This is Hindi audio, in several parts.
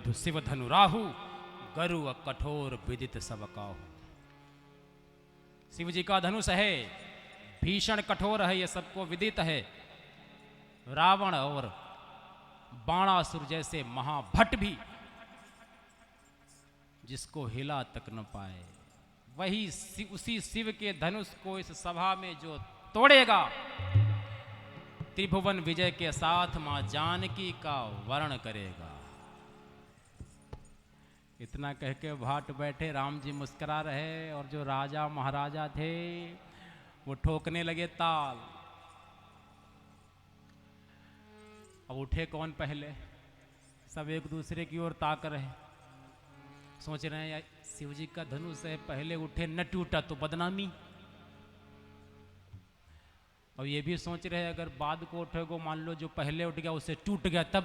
विधु शिव धनु राहु, गरु कठोर विदित सब काहू। शिव जी का धनुष है, भीषण कठोर है, ये सबको विदित है। रावण और बाणासुर जैसे महाभट भी जिसको हिला तक न पाए, वही उसी शिव के धनुष को इस सभा में जो तोड़ेगा, त्रिभुवन विजय के साथ मां जानकी का वर्ण करेगा। इतना कह के भाट बैठे, राम जी मुस्कुरा रहे और जो राजा महाराजा थे वो ठोकने लगे ताल। अब उठे कौन पहले, सब एक दूसरे की ओर ताक रहे, सोच रहे हैं शिव जी का धनुष है, पहले उठे न टूटा तो बदनामी। और ये भी सोच रहे अगर बाद को उठेगो, मान लो जो पहले उठ गया उसे टूट गया तब।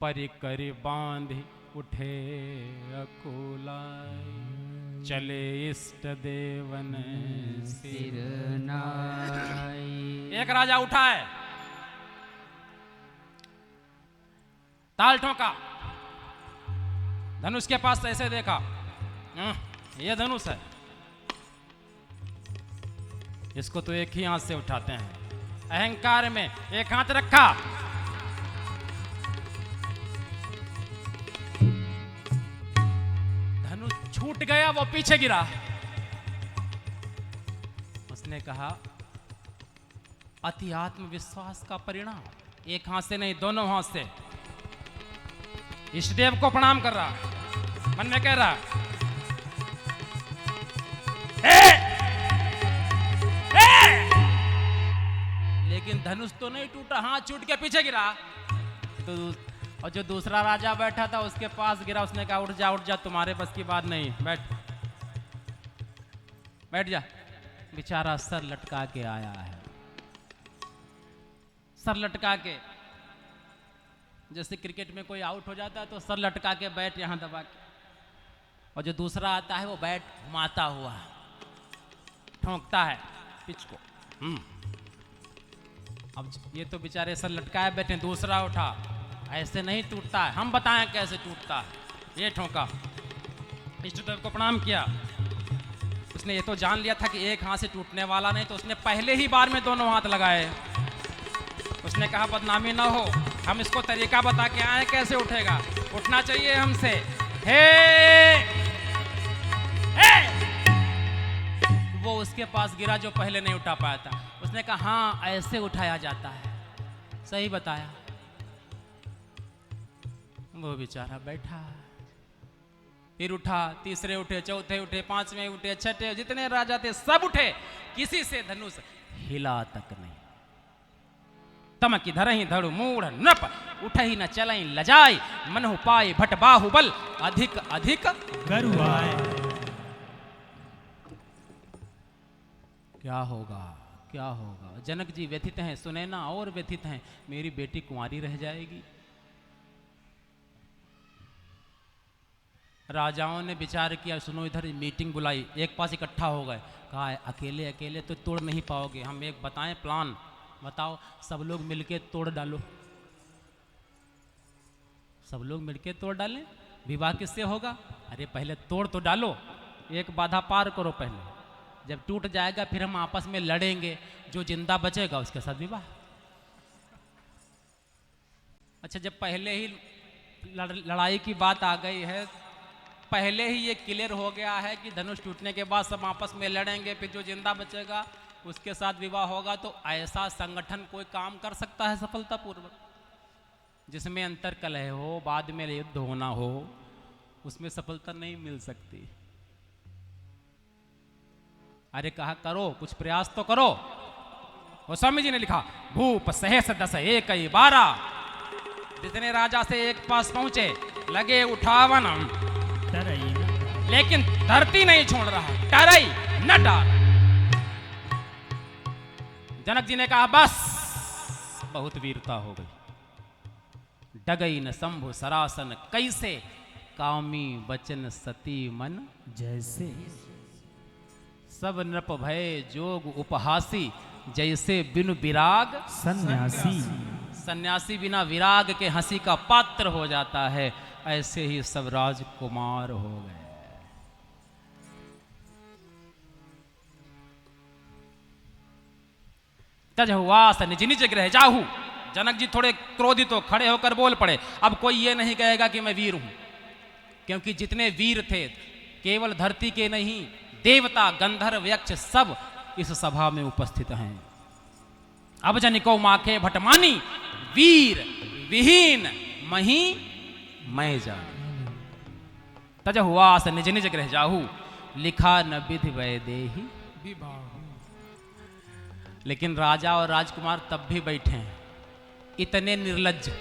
परिकर बांध उठे अकुलाई, चले इष्ट देवन सिर नाई। एक राजा उठा है, ताल ठोका, धनुष के पास ऐसे देखा, ये धनुष है, इसको तो एक ही हाथ से उठाते हैं। अहंकार में एक हाथ रखा, धनुष छूट गया, वो पीछे गिरा। उसने कहा अति आत्मविश्वास का परिणाम, एक हाथ से नहीं दोनों हाथ से। इष्टदेव को प्रणाम कर रहा, मन में कह रहा लेकिन धनुष तो नहीं टूटा, हाथ छूट के पीछे गिरा। तो और जो दूसरा राजा बैठा था उसके पास गिरा, उसने कहा उठ जा, तुम्हारे बस की बात नहीं, बैठ जा। बेचारा सर लटका के आया है, सर लटका के, जैसे क्रिकेट में कोई आउट हो जाता है तो सर लटका के बैट यहां दबा के, और जो दूसरा आता है वो बैट घुमाता हुआ ठोंकता है पिच को। अब ये तो बेचारे सर लटकाए बैठे, दूसरा उठा, ऐसे नहीं टूटता है, हम बताएं कैसे टूटता है। ये ठोका, इष्टदेव को प्रणाम किया। उसने ये तो जान लिया था कि एक हाथ से टूटने वाला नहीं, तो उसने पहले ही बार में दोनों हाथ लगाए। उसने कहा बदनामी ना हो, हम इसको तरीका बता के आए कैसे उठेगा, उठना चाहिए हमसे। वो उसके पास गिरा जो पहले नहीं उठा पाया था। उसने कहा हाँ ऐसे उठाया जाता है, सही बताया। वो बेचारा बैठा, फिर उठा, तीसरे उठे, चौथे उठे, पांचवें उठे, छठे, जितने राजा थे सब उठे, किसी से धनुष हिला तक नहीं। तमकी धरही धड़ु मूढ़ नृप, उठही न चलही लजाई, मनहु पाए भट बाहुबल, अधिक अधिक गरुआए। क्या होगा, क्या होगा। जनक जी व्यथित हैं, सुनैना और व्यथित हैं, मेरी बेटी कुंवारी रह जाएगी। राजाओं ने विचार किया, सुनो इधर मीटिंग बुलाई, एक पास इकट्ठा हो गए, कहा अकेले अकेले तो तोड़ नहीं पाओगे, हम एक बताएं प्लान, बताओ। सब लोग मिलके तोड़ डालो, सब लोग मिलके तोड़ डालें, विवाह किससे होगा? अरे पहले तोड़ तो डालो, एक बाधा पार करो पहले, जब टूट जाएगा फिर हम आपस में लड़ेंगे, जो जिंदा बचेगा उसके साथ विवाह। अच्छा, जब पहले ही लड़ाई की बात आ गई है, पहले ही ये क्लियर हो गया है कि धनुष टूटने के बाद सब आपस में लड़ेंगे, फिर जो जिंदा बचेगा उसके साथ विवाह होगा, तो ऐसा संगठन कोई काम कर सकता है सफलतापूर्वक जिसमें अंतर कलह हो, बाद में युद्ध होना हो, उसमें सफलता नहीं मिल सकती। अरे कहा करो, कुछ प्रयास तो करो। और स्वामी जी ने लिखा भूप सहस दस एक 12, जितने राजा से एक पास पहुंचे लगे उठावन, लेकिन धरती नहीं छोड़ रहा, टरई न डार। जनक जी ने कहा बस बहुत वीरता हो गई, डगई न शंभु सरासन कैसे, कामी वचन सती मन जैसे। सब नृप भय जोग उपहासी, जैसे बिनु विराग सन्यासी। सन्यासी बिना विराग के हंसी का पात्र हो जाता है, ऐसे ही सब राजकुमार हो गए। तजहुआस निज निज गृह जाहू। जनक जी थोड़े क्रोधित हो खड़े होकर बोल पड़े, अब कोई ये नहीं कहेगा कि मैं वीर हूं, क्योंकि जितने वीर थे केवल धरती के नहीं, देवता गंधर्व यक्ष सब इस सभा में उपस्थित हैं। अब जनिको माखे भटमानी, वीर विहीन मही मैं जान। तजहुआस निज निज गृह जाहू, लिखा न विधि वैदेही विवाह। लेकिन राजा और राजकुमार तब भी बैठे हैं, इतने निर्लज्ज।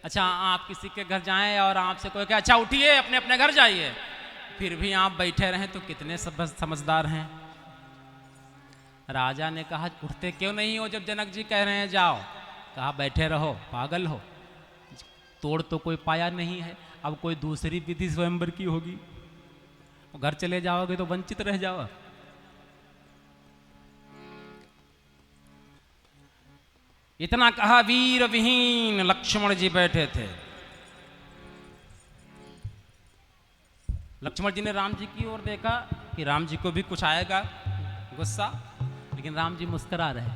अच्छा, आप किसी के घर जाएं और आपसे कोई कहे अच्छा उठिए अपने अपने घर जाइए, फिर भी आप बैठे रहें तो कितने समझदार हैं। राजा ने कहा उठते क्यों नहीं हो जब जनक जी कह रहे हैं जाओ। कहा बैठे रहो, पागल हो, तोड़ तो कोई पाया नहीं है, अब कोई दूसरी विधि स्वयंवर की होगी, घर चले जाओगे तो वंचित रह जाओ। इतना कहा वीर विहीन लक्ष्मण जी बैठे थे। लक्ष्मण जी ने राम जी की ओर देखा कि राम जी को भी कुछ आएगा गुस्सा, लेकिन राम जी मुस्कुरा रहे।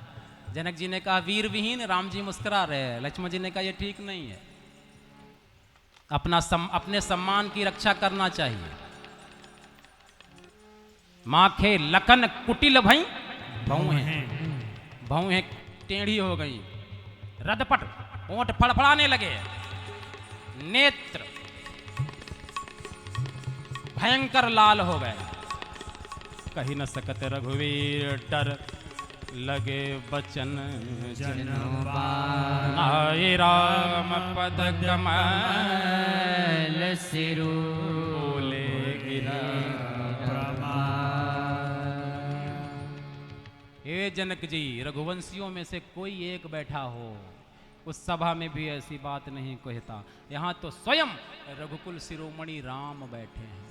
जनक जी ने कहा वीर विहीन, राम जी मुस्कुरा रहे। लक्ष्मण जी ने कहा यह ठीक नहीं है, अपने सम्मान की रक्षा करना चाहिए। माखे लखन कुटिल भई भौं टेढ़ी हो गई, रदपट ओंठ फड़फड़ाने लगे, नेत्र भयंकर लाल हो गए। कही न सकत रघुवीर डर लगे बचन नाय राम पद कमल सिरु बोले गिरा। हे जनक जी, रघुवंशियों में से कोई एक बैठा हो, उस सभा में भी ऐसी बात नहीं कहता। यहाँ तो स्वयं रघुकुल शिरोमणि राम बैठे हैं।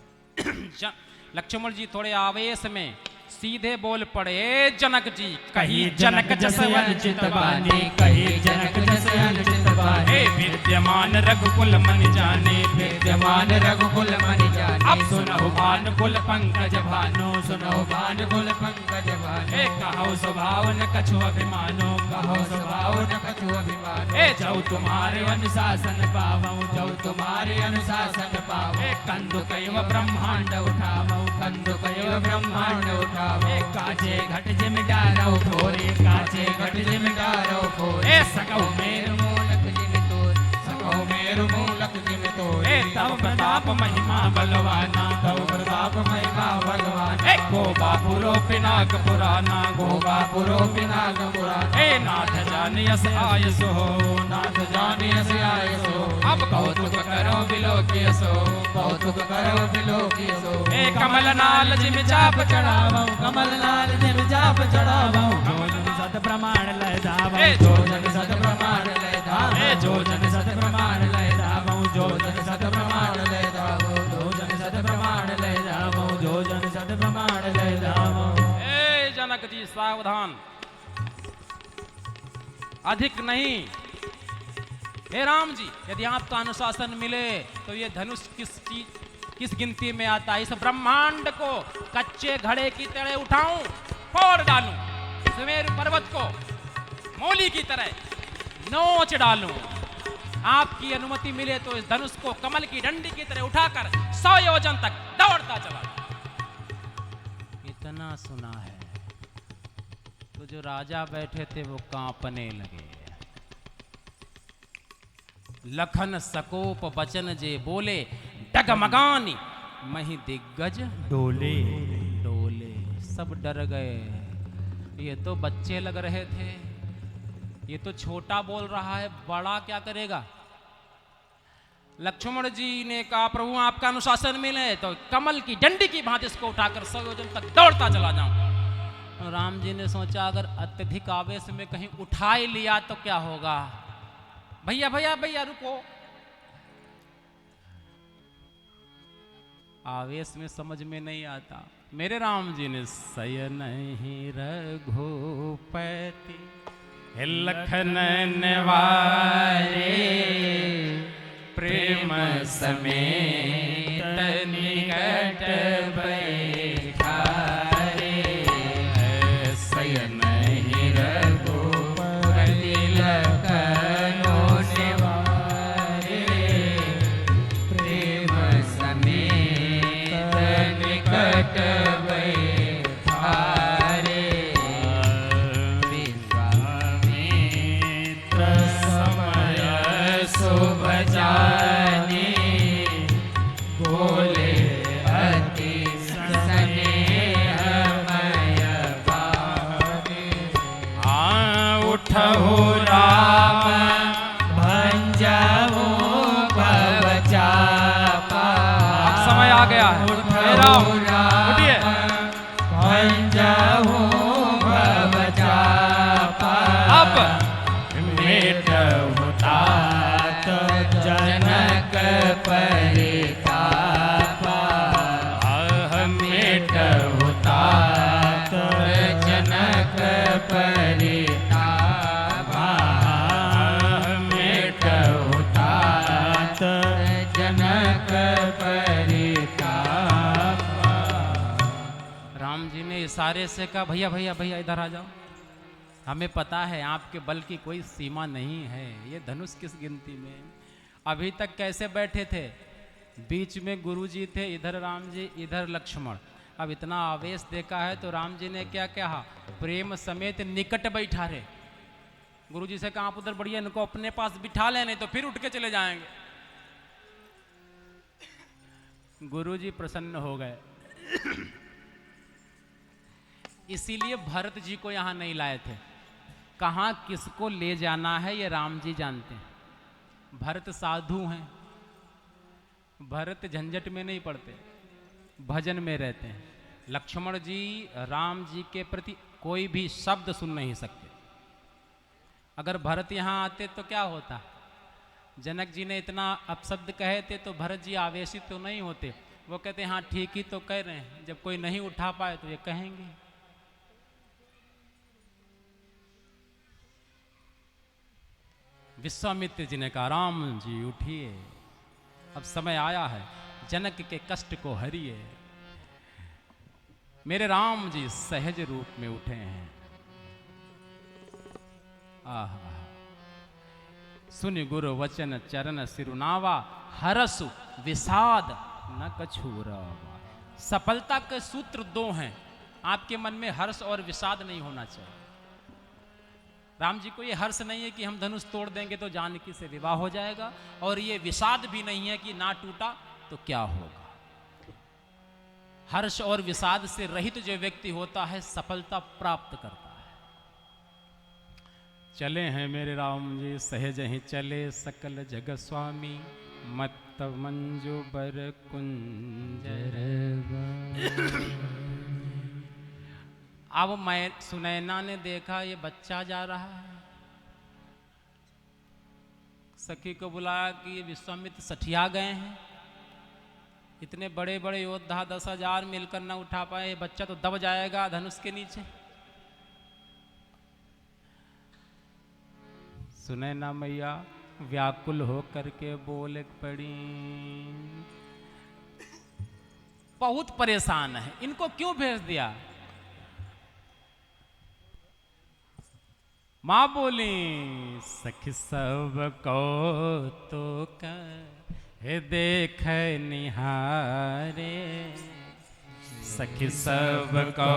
लक्ष्मण जी थोड़े आवेश में सीधे बोल पड़े, जनक जी कही जनक जस वंचित बानी, कही जनक जस वंचित बानी, विद्यमान रघुकुल मन जाने, विद्यमान रघुकुल मन जाने। अब सुनहु भान कुल पंकज भानो, सुनहु भान कुल पंकज भानो। कहो स्वभाव न कछु अभिमानो, कहो स्वभाव न कछु अभिमानो। जाऊ तुम्हारे अनुशासन पावऊं, जाऊ तुम्हारे अनुशासन पावऊं। कंदु कैव ब्रह्मांड उठावऊं, कंदु कैव ब्रह्मांड उठावऊं। काचे घट जिम डारो खोरे, काचे घट जिम डारो खोरे। सकौ मेरु मूलक जिम तोर, सकौ मेरु मूलक जिम तोर। तव प्रताप महिमा बलवाना, तव प्रताप महिमा बलवाना। गो बापुरो पिनाक पुराना, गो बापुरो पिनाक पुराना। नाथ जानियस आयस हो, नाथ जानियस आयस हो। अब कौतुक करो बिलोकियसो, कौतुक करो बिलोकियसो। कमल नाल जिम चाप चढ़ावो, कमल नाल जिम चाप चढ़ावो। जो जन सत प्रमाण लय धावो, जो जन सत प्रमाण लय धावो। जो जन सत प्रमाण लय धावो, जो जन सत प्रमाण लय धावो। जो जन सत प्रमाण लय धावो, जो जन सत प्रमाण लय धावो। ए जनक जी सावधान, अधिक नहीं। हे राम जी, यदि आपका अनुशासन मिले तो ये धनुष किस गिनती में आता है? इस ब्रह्मांड को कच्चे घड़े की तरह उठाऊं, फोड़ डालूं, सुमेरु पर्वत को मौली की तरह नोच डालूं। आपकी अनुमति मिले तो इस धनुष को कमल की डंडी की तरह उठाकर 100 योजन तक दौड़ता चला। इतना सुना है तो जो राजा बैठे थे वो कांपने लगे। लखन सकोप बचन जे बोले, डगमगानी मही दिग्गज डोले डोले। सब डर गए, ये तो बच्चे लग रहे थे, ये तो छोटा बोल रहा है, बड़ा क्या करेगा? लक्ष्मण जी ने कहा प्रभु आपका अनुशासन मिले तो कमल की डंडी की भांति इसको उठाकर 100 योजन तक दौड़ता चला जाऊं। राम जी ने सोचा अगर अत्यधिक आवेश में कहीं उठा ही लिया तो क्या होगा। भैया भैया भैया रुको, आवेश में समझ में नहीं आता। मेरे राम जी ने सय नहीं रघुपति लखन निवारे प्रेम समेत निकट बैठारे शयन ही रघुपति लखनो निवारे प्रेम समेत निकट बैठारे विश्वामित्र समय शुभ जाने बोले अति स्नेहमय बानी उठहु राम भंजहु भव चापा। अब समय आ गया है, उठिए। भंजहु भव चापा अब मेटहु तात जनक परितापा मेटहु तात जनक परितापा मेटहु तात जनक परितापा। राम जी ने इशारे से कहा भैया भैया भैया इधर आ जाओ, हमें पता है आपके बल की कोई सीमा नहीं है, ये धनुष किस गिनती में। अभी तक कैसे बैठे थे, बीच में गुरुजी थे, इधर राम जी इधर लक्ष्मण। अब इतना आवेश देखा है तो राम जी ने क्या कहा, प्रेम समेत निकट बैठा रहे। गुरुजी से कहा आप उधर बढ़िया इनको अपने पास बिठा ले, नहीं तो फिर उठ के चले जाएंगे। गुरुजी प्रसन्न हो गए। इसीलिए भरत जी को यहां नहीं लाए थे। कहां किसको ले जाना है ये राम जी जानते हैं। भरत साधु हैं, भरत झंझट में नहीं पड़ते, भजन में रहते हैं। लक्ष्मण जी राम जी के प्रति कोई भी शब्द सुन नहीं सकते। अगर भरत यहां आते तो क्या होता, जनक जी ने इतना अपशब्द कहे थे तो भरत जी आवेशित तो नहीं होते। वो कहते हाँ ठीक ही तो कह रहे हैं, जब कोई नहीं उठा पाए तो ये कहेंगे। विश्वामित्र जी ने कहा राम जी उठिए, अब समय आया है, जनक के कष्ट को हरिए। मेरे राम जी सहज रूप में उठे हैं। आहा, सुनि गुरु वचन चरण सिरुनावा, हरसु विषाद न कछुरावा। सफलता के सूत्र दो हैं, आपके मन में हर्ष और विषाद नहीं होना चाहिए। राम जी को ये हर्ष नहीं है कि हम धनुष तोड़ देंगे तो जानकी से विवाह हो जाएगा, और ये विषाद भी नहीं है कि ना टूटा तो क्या होगा। हर्ष और विषाद से रहित जो व्यक्ति होता है सफलता प्राप्त करता है। चले हैं मेरे राम जी सहज ही चले, सकल जग स्वामी मत मंजू बर कुंजर। अब मैं सुनैना ने देखा ये बच्चा जा रहा है, सखी को बुलाया कि ये विश्वामित्र सठिया गए हैं, इतने बड़े बड़े योद्धा 10,000 मिलकर न उठा पाए, ये बच्चा तो दब जाएगा धनुष के नीचे। सुनैना मैया व्याकुल होकर के बोल पड़ी, बहुत परेशान है, इनको क्यों भेज दिया। मां बोली सखी सब को तो कह देख निहारे, सखी सब को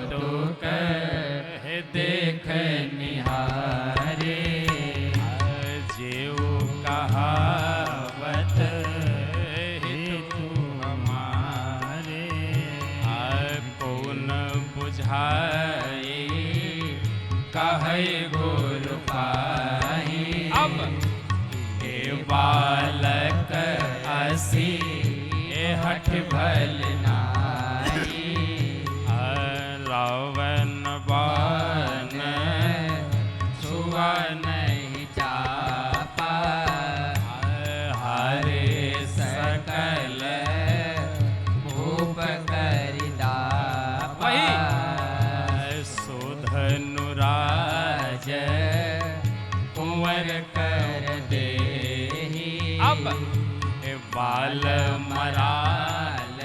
तो कह देख निहारे। जेऊ कहावत हेतु हमारे, कौन बुझाए कहे गुरु पाही। अब हे बालक असी हठ भल नाई, रावण बान छुआ बाल मराल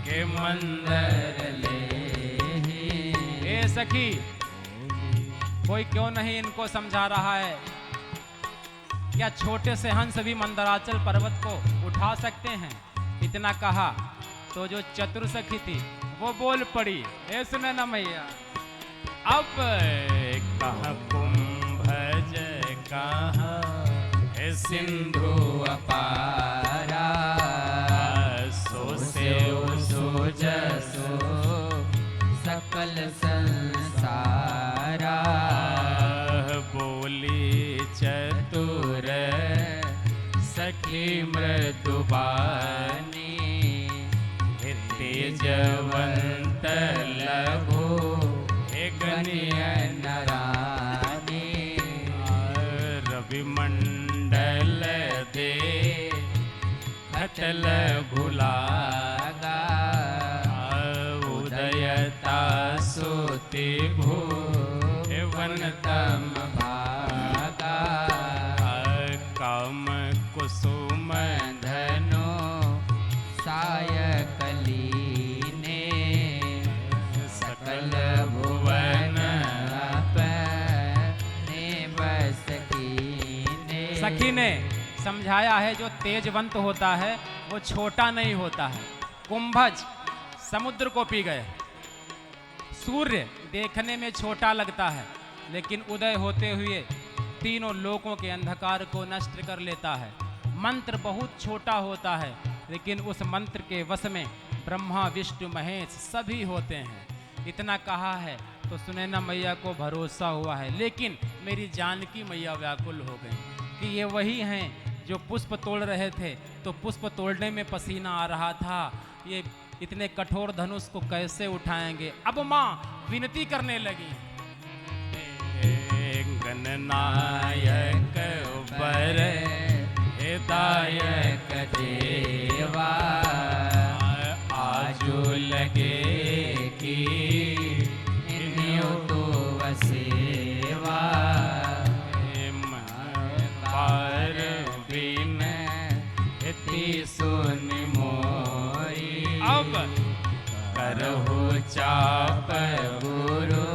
के मंदर ले। ए सखी, कोई क्यों नहीं इनको समझा रहा है? क्या छोटे से हंस भी मंदराचल पर्वत को उठा सकते हैं? इतना कहा तो जो चतुर सखी थी वो बोल पड़ी, ए सुने ना मैया, अब कहाँ कुंभज कहाँ सिंधु अपारा, सो से सो जसो सकल संसारा। बोली चतुर सखी मृदुबानी, तेजवंत लघु गणिय नरानी। रवि मंडल दे अचल भुलागा, उदयता सुति भुवन तम भागा। काम कुसुम धनो सायकली ने, सकल भुवन अपने बस कीने। सखी ने समझाया है जो तेजवंत होता है वो छोटा नहीं होता है। कुंभज समुद्र को पी गए। सूर्य देखने में छोटा लगता है लेकिन उदय होते हुए तीनों लोकों के अंधकार को नष्ट कर लेता है। मंत्र बहुत छोटा होता है लेकिन उस मंत्र के वश में ब्रह्मा विष्णु महेश सभी होते हैं। इतना कहा है तो सुनैना मैया को भरोसा हुआ है, लेकिन मेरी जानकी मैया व्याकुल हो गई कि ये वही हैं जो पुष्प तोड़ रहे थे, तो पुष्प तोड़ने में पसीना आ रहा था, ये इतने कठोर धनुष को कैसे उठाएंगे। अब माँ विनती करने लगी, गणनायक बर हिदायक देवा, आजो लगे कि तो वसेवा। पार बिन इति सुन मोरी, अब करहु चाप गुरु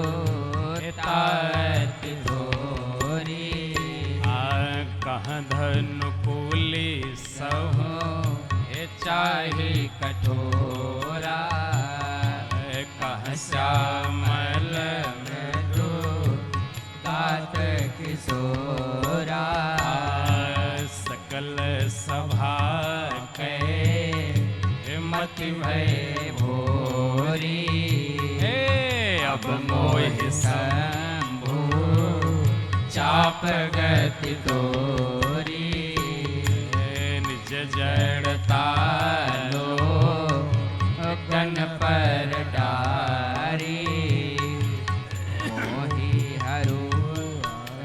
तात धोरी। कहाँ धनुकूली सहो चाहे कठोरा, कहाँ श्यामल मृदु तात किशोरा। सकल सभा के मति भय भोरी, अब मोहि शंभु चाप गति तोरी। निज जड़ता लो गन पर डारी, मोहि हरु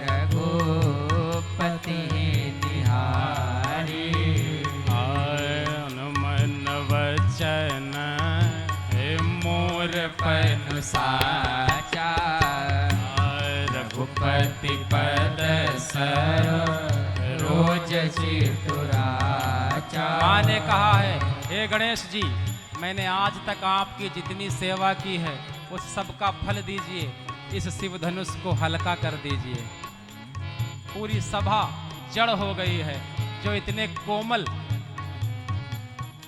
रघुपति निहारी। मन वचन मोर पनु साचा, रघुपति पद सर रोज चितुराचा। माँ ने कहा है, हे गणेश जी, मैंने आज तक आपकी जितनी सेवा की है उस सब का फल दीजिए, इस शिव धनुष को हल्का कर दीजिए। पूरी सभा जड़ हो गई है जो इतने कोमल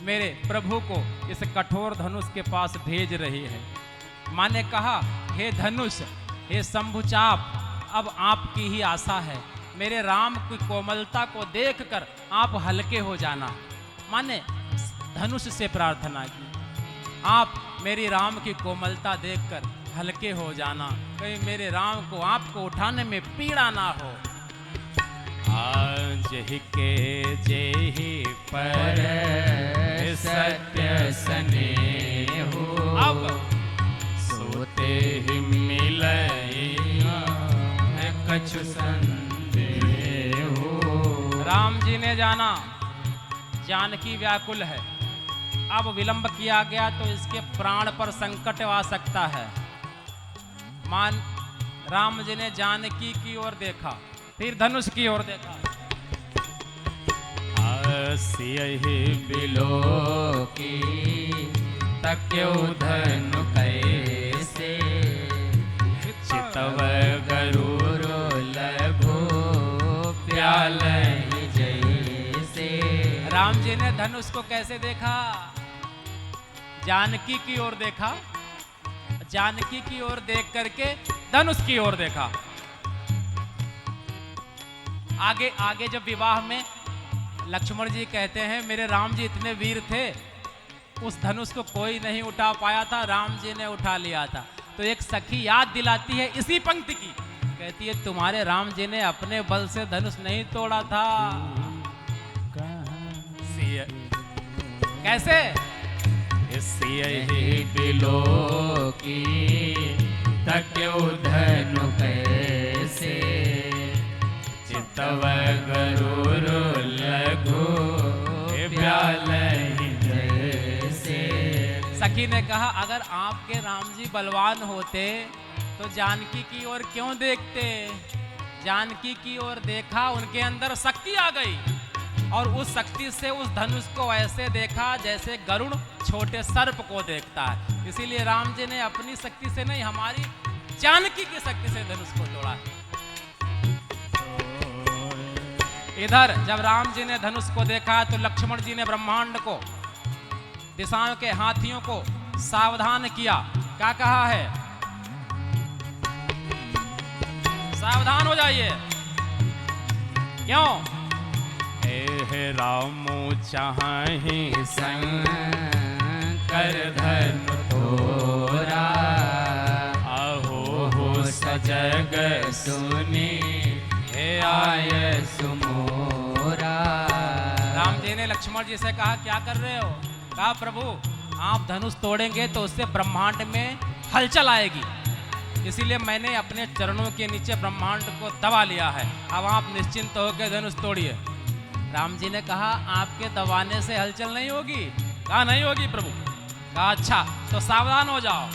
मेरे प्रभु को इस कठोर धनुष के पास भेज रही है। माँ ने कहा, हे धनुष, हे शंभुचाप, अब आपकी ही आशा है। मेरे राम की कोमलता को देखकर आप हल्के हो जाना। माँ ने धनुष से प्रार्थना की, आप मेरी राम की कोमलता देखकर हल्के हो जाना, कहीं मेरे राम को आपको उठाने में पीड़ा ना हो। आज ही के जेहि पर सत्य स्नेहु, अब सोते ही मिले कछु संदेहु। राम जी ने जाना जानकी व्याकुल है, अब विलंब किया गया तो इसके प्राण पर संकट आ सकता है। मान राम जी ने जानकी की ओर देखा, फिर धनुष की ओर देखा। सियहि बिलो की तक्यो धनु कैसे चितव गरुड़ लघु प्यालहि जैसे। राम जी ने धनुष को कैसे देखा? जानकी की ओर देखा, जानकी की ओर देख करके धनुष की ओर देखा। आगे आगे जब विवाह में लक्ष्मण जी कहते हैं मेरे राम जी इतने वीर थे, उस धनुष को कोई नहीं उठा पाया था, राम जी ने उठा लिया था। तो एक सखी याद दिलाती है इसी पंक्ति की, कहती है तुम्हारे राम जी ने अपने बल से धनुष नहीं तोड़ा था। कैसे? सियहि बिलो की तक्यो धनु कैसे चितव गरुड़ लघु प्यालहि जैसे। सखी ने कहा अगर आपके राम जी बलवान होते तो जानकी की ओर क्यों देखते? जानकी की ओर देखा, उनके अंदर शक्ति आ गई और उस शक्ति से उस धनुष को ऐसे देखा जैसे गरुड़ छोटे सर्प को देखता है। इसीलिए राम जी ने अपनी शक्ति से नहीं, हमारी जानकी की शक्ति से धनुष को तोड़ा है। इधर जब राम जी ने धनुष को देखा तो लक्ष्मण जी ने ब्रह्मांड को, दिशाओं के हाथियों को सावधान किया। क्या कहा है? सावधान हो जाइए। क्यों? हे रामो चाहि शंकर धनु तोरा आहो हो सजग सुनी हे आय सुमोरा। राम जी ने लक्ष्मण जी से कहा क्या कर रहे हो? कहा प्रभु आप धनुष तोड़ेंगे तो उससे ब्रह्मांड में हलचल आएगी, इसीलिए मैंने अपने चरणों के नीचे ब्रह्मांड को दबा लिया है। अब आप निश्चिंत होकर धनुष तोड़िए। राम जी ने कहा आपके दबाने से हलचल नहीं होगी। कहा नहीं होगी प्रभु। कहा अच्छा तो सावधान हो जाओ।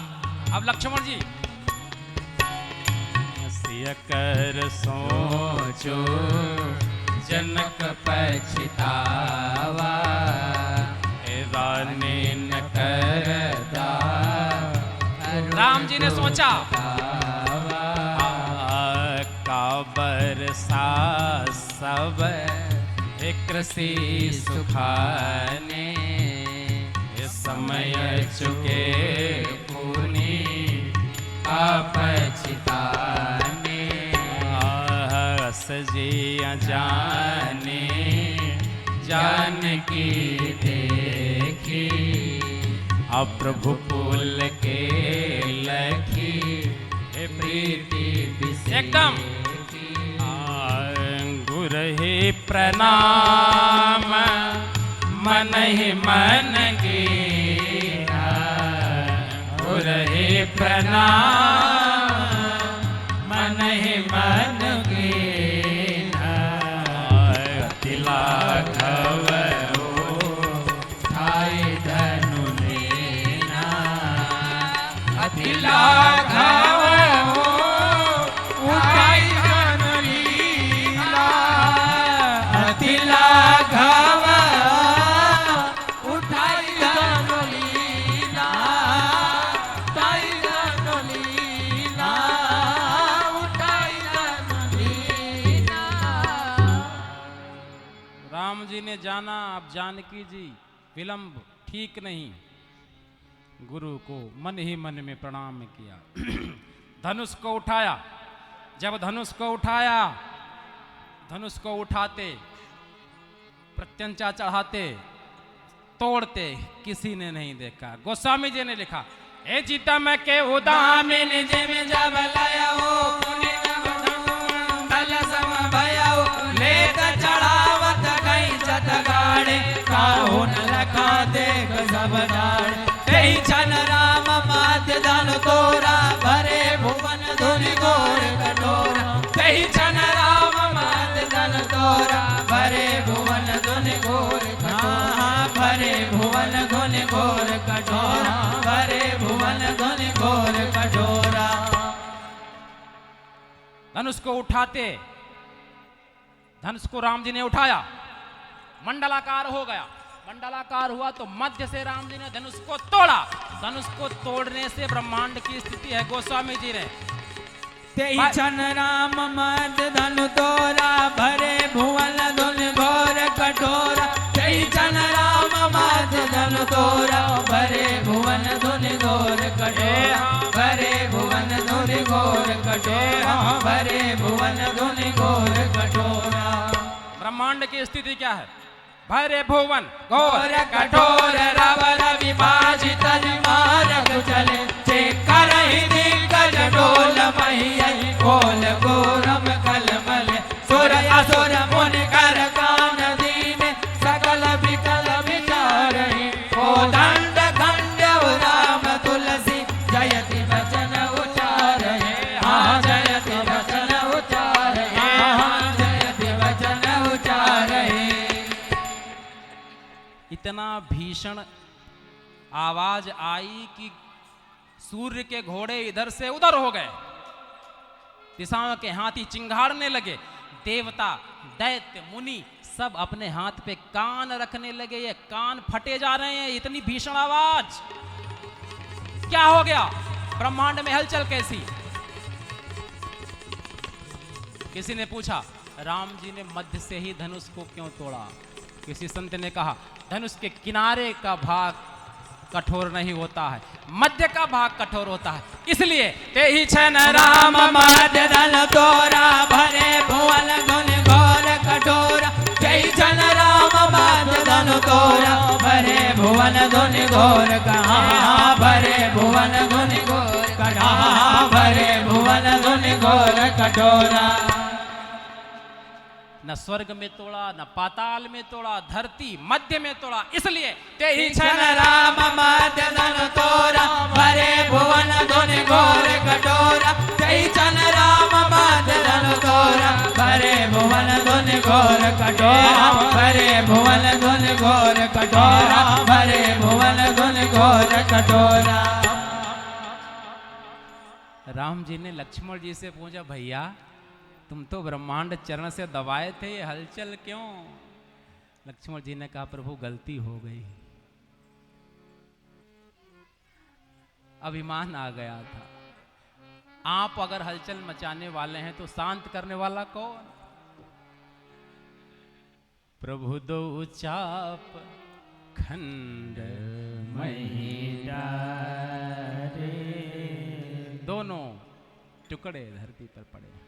अब लक्ष्मण जी सिय कर सोचो जनक पछतावा रानी न करदा। राम जी ने सोचा काबर सा सब कृषि सुखाने समय चुके पुनि पछताने। हस जी जाने जानकी देखी अप्रभु पुल के लखी प्रीति एकदम गुरहि प्रणाम मन ही मन कीना गुरहि प्रणाम मन ही मन कीना। तिला घव थाई धनु लेना तिला घव उठाई धनु लीला तिला घव उठाई धनु लीला ताई धनु लीला उठाई धनु लीला। राम जी ने जाना अब जानकी जी विलंब ठीक नहीं, गुरु को मन ही मन में प्रणाम किया। धनुष को उठाया। जब धनुष को उठाया, धनुष को उठाते प्रत्यंचा चढ़ाते तोड़ते किसी ने नहीं देखा। गोस्वामी जी ने लिखा ए जीता मैं के उदामिन जे में जब लाया हो लेकर चढ़ावत गई जत गाड़े काहू न लखा देख सब गाड़े तेई छन राम माध्य धन तोरा भरे भुवन धुनि गोर कटोरा तेई छन राम माध्य धन तोरा भरे भुवन धुनि गोर कटोरा भरे भुवन धुनि गोर कटोरा भरे भुवन धुनि गोर कटोरा। धनुष को उठाते, धनुष को राम जी ने उठाया मंडलाकार हो गया। मंडलाकार हुआ तो मध्य से राम जी ने धनुष को तोड़ा। धनुष को तोड़ने से ब्रह्मांड की स्थिति है गोस्वामी जी ने, तेई छन राम मध्य धनु तोरा, भरे भुवन धुन घोर कठोरा। तेई छन राम मध्य धनु तोरा, भरे भुवन धुन घोर कठोरा। भरे भुवन धुन घोर कठोरा, भरे भुवन धुन घोर कठोरा। ब्रह्मांड की स्थिति क्या है? भरे भुवन घोर कठोर, रव रवि बाजित मारक चले। चेकर दिग्गज डोल मही, कोल गोरम कलमल। सुर असुर मुनि कर कान दीन, सकल विकल विचारहि। ओ दंड खंड राम तुलसी, जयति वचन उचारहि। हाँ जयति वचन उचारहि, हाँ जयति वचन उचारहि। इतना भीषण आवाज आई कि सूर्य के घोड़े इधर से उधर हो गए, दिशाओं के हाथी चिंगाड़ने लगे। देवता दैत्य मुनि सब अपने हाथ पे कान रखने लगे, ये कान फटे जा रहे हैं, इतनी भीषण आवाज। क्या हो गया? ब्रह्मांड में हलचल कैसी? किसी ने पूछा राम जी ने मध्य से ही धनुष को क्यों तोड़ा? किसी संत ने कहा धनुष के किनारे का भाग कठोर नहीं होता है, मध्य का भाग कठोर होता है, इसलिए ते ही छन राम मध्य धन तोरा, भरे भुवन धुन घोर कठोरा। जय छन राम मध्य धन तोरा, भरे भुवन धुन घोर कहा। भरे भुवन धुन घोर कहा, भरे भुवन धुन घोर कठोरा। न स्वर्ग में तोड़ा, न पाताल में तोड़ा, धरती मध्य में तोड़ा, इसलिए ते ही छन राम मध्य धन तोरा, भरे भुवन धुन घोर कठोरा। जय छन राम मध्य धन तोरा, भरे भुवन धुन घोर कठोरा। भरे भुवन धुन घोर कठोरा, भरे भुवन धुन घोर कठोरा। राम जी ने लक्ष्मण जी से पूछा भैया तुम तो ब्रह्मांड चरण से दबाए थे, ये हलचल क्यों? लक्ष्मण जी ने कहा प्रभु गलती हो गई, अभिमान आ गया था। आप अगर हलचल मचाने वाले हैं तो शांत करने वाला कौन? प्रभु दो चाप खंड मही डारे, दोनों टुकड़े धरती पर पड़े।